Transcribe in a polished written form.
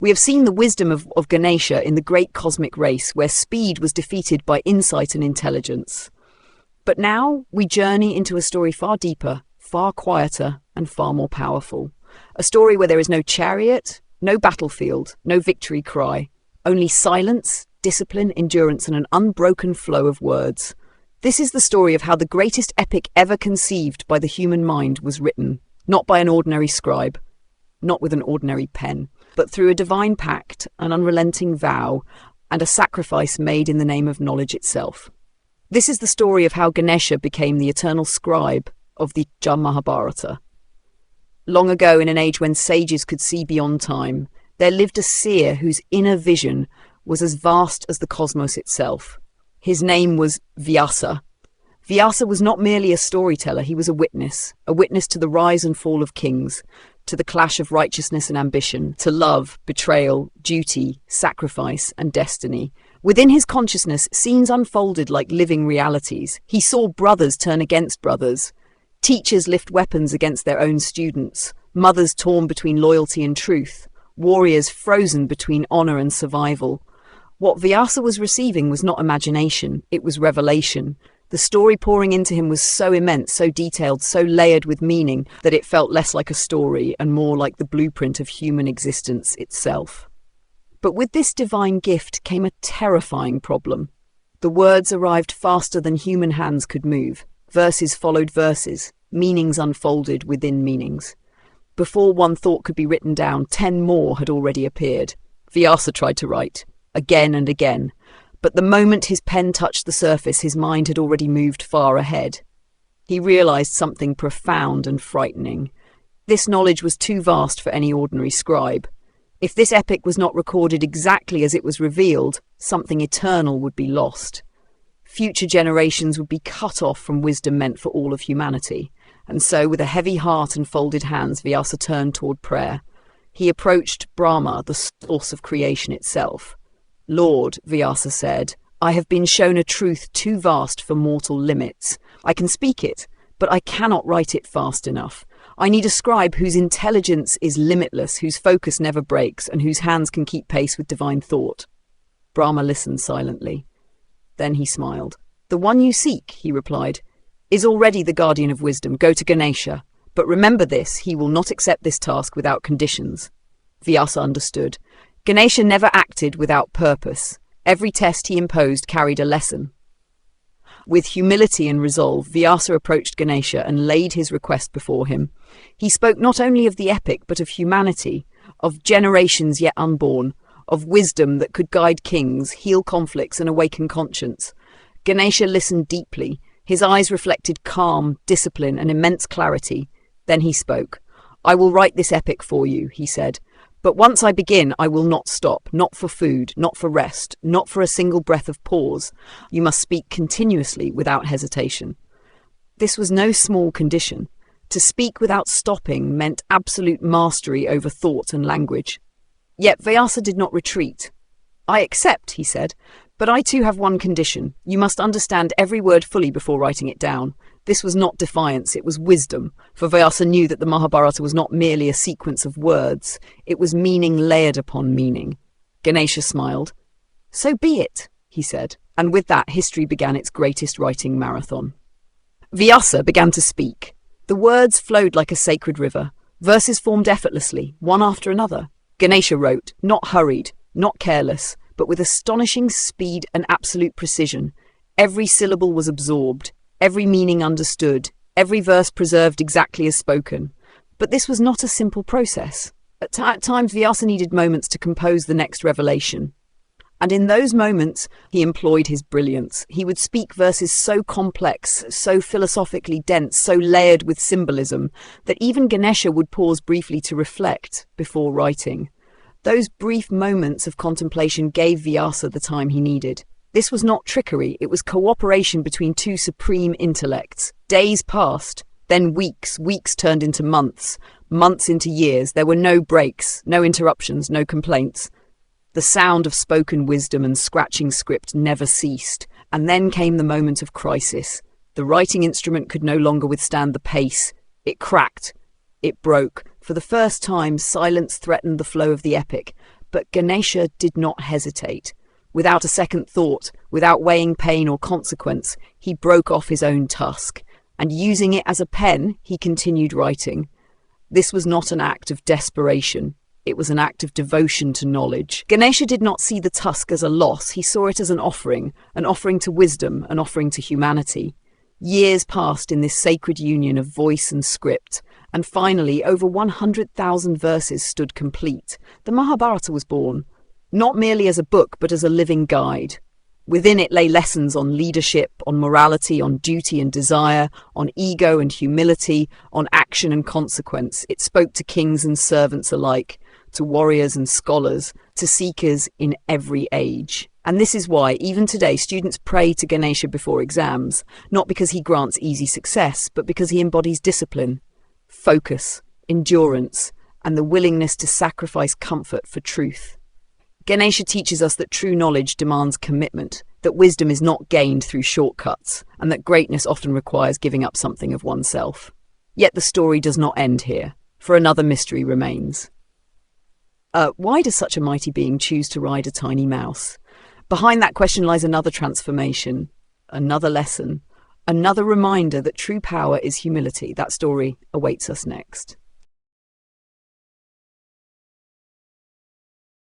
We have seen the wisdom of Ganesha in the great cosmic race, where speed was defeated by insight and intelligence. But now we journey into a story far deeper, far quieter, and far more powerful. A story where there is no chariot, no battlefield, no victory cry, only silence, discipline, endurance, and an unbroken flow of words. This is the story of how the greatest epic ever conceived by the human mind was written, not by an ordinary scribe, not with an ordinary pen, but through a divine pact, an unrelenting vow, and a sacrifice made in the name of knowledge itself. This is the story of how Ganesha became the eternal scribe of the Mahabharata. Long ago, in an age when sages could see beyond time, there lived a seer whose inner vision was as vast as the cosmos itself. His name was Vyasa. Vyasa was not merely a storyteller, he was a witness to the rise and fall of kings, to the clash of righteousness and ambition, to love, betrayal, duty, sacrifice, and destiny. Within his consciousness, scenes unfolded like living realities. He saw brothers turn against brothers, teachers lift weapons against their own students, mothers torn between loyalty and truth, warriors frozen between honor and survival. What Vyasa was receiving was not imagination, it was revelation. The story pouring into him was so immense, so detailed, so layered with meaning that it felt less like a story and more like the blueprint of human existence itself. But with this divine gift came a terrifying problem. The words arrived faster than human hands could move. Verses followed verses, meanings unfolded within meanings. Before one thought could be written down, 10 more had already appeared. Vyasa tried to write, again and again. But the moment his pen touched the surface, his mind had already moved far ahead. He realized something profound and frightening. This knowledge was too vast for any ordinary scribe. If this epic was not recorded exactly as it was revealed, something eternal would be lost. Future generations would be cut off from wisdom meant for all of humanity. And so, with a heavy heart and folded hands, Vyasa turned toward prayer. He approached Brahma, the source of creation itself. Lord, Vyasa said, I have been shown a truth too vast for mortal limits. I can speak it, but I cannot write it fast enough. I need a scribe whose intelligence is limitless, whose focus never breaks, and whose hands can keep pace with divine thought. Brahma listened silently. Then he smiled. The one you seek, he replied, is already the guardian of wisdom. Go to Ganesha. But remember this, he will not accept this task without conditions. Vyasa understood. Ganesha never acted without purpose. Every test he imposed carried a lesson. With humility and resolve, Vyasa approached Ganesha and laid his request before him. He spoke not only of the epic, but of humanity, of generations yet unborn, of wisdom that could guide kings, heal conflicts, and awaken conscience. Ganesha listened deeply. His eyes reflected calm, discipline, and immense clarity. Then he spoke. I will write this epic for you, he said. But once I begin, I will not stop, not for food, not for rest, not for a single breath of pause. You must speak continuously without hesitation. This was no small condition. To speak without stopping meant absolute mastery over thought and language. Yet Vyasa did not retreat. I accept, he said, but I too have one condition. You must understand every word fully before writing it down. This was not defiance, it was wisdom, for Vyasa knew that the Mahabharata was not merely a sequence of words, it was meaning layered upon meaning. Ganesha smiled. So be it, he said, and with that history began its greatest writing marathon. Vyasa began to speak. The words flowed like a sacred river. Verses formed effortlessly, one after another. Ganesha wrote, not hurried, not careless, but with astonishing speed and absolute precision. Every syllable was absorbed. Every meaning understood, every verse preserved exactly as spoken. But this was not a simple process. At times, Vyasa needed moments to compose the next revelation. And in those moments, he employed his brilliance. He would speak verses so complex, so philosophically dense, so layered with symbolism, that even Ganesha would pause briefly to reflect before writing. Those brief moments of contemplation gave Vyasa the time he needed. This was not trickery, it was cooperation between two supreme intellects. Days passed, then weeks turned into months into years. There were no breaks, no interruptions, no complaints. The sound of spoken wisdom and scratching script never ceased. And then came the moment of crisis. The writing instrument could no longer withstand the pace. It cracked. It broke. For the first time, silence threatened the flow of the epic. But Ganesha did not hesitate. Without a second thought, without weighing pain or consequence, he broke off his own tusk, and using it as a pen, he continued writing. This was not an act of desperation. It was an act of devotion to knowledge. Ganesha did not see the tusk as a loss. He saw it as an offering to wisdom, an offering to humanity. Years passed in this sacred union of voice and script, and finally, over 100,000 verses stood complete. The Mahabharata was born, not merely as a book, but as a living guide. Within it lay lessons on leadership, on morality, on duty and desire, on ego and humility, on action and consequence. It spoke to kings and servants alike, to warriors and scholars, to seekers in every age. And this is why, even today, students pray to Ganesha before exams, not because he grants easy success, but because he embodies discipline, focus, endurance, and the willingness to sacrifice comfort for truth. Ganesha teaches us that true knowledge demands commitment, that wisdom is not gained through shortcuts, and that greatness often requires giving up something of oneself. Yet the story does not end here, for another mystery remains. Why does such a mighty being choose to ride a tiny mouse? Behind that question lies another transformation, another lesson, another reminder that true power is humility. That story awaits us next.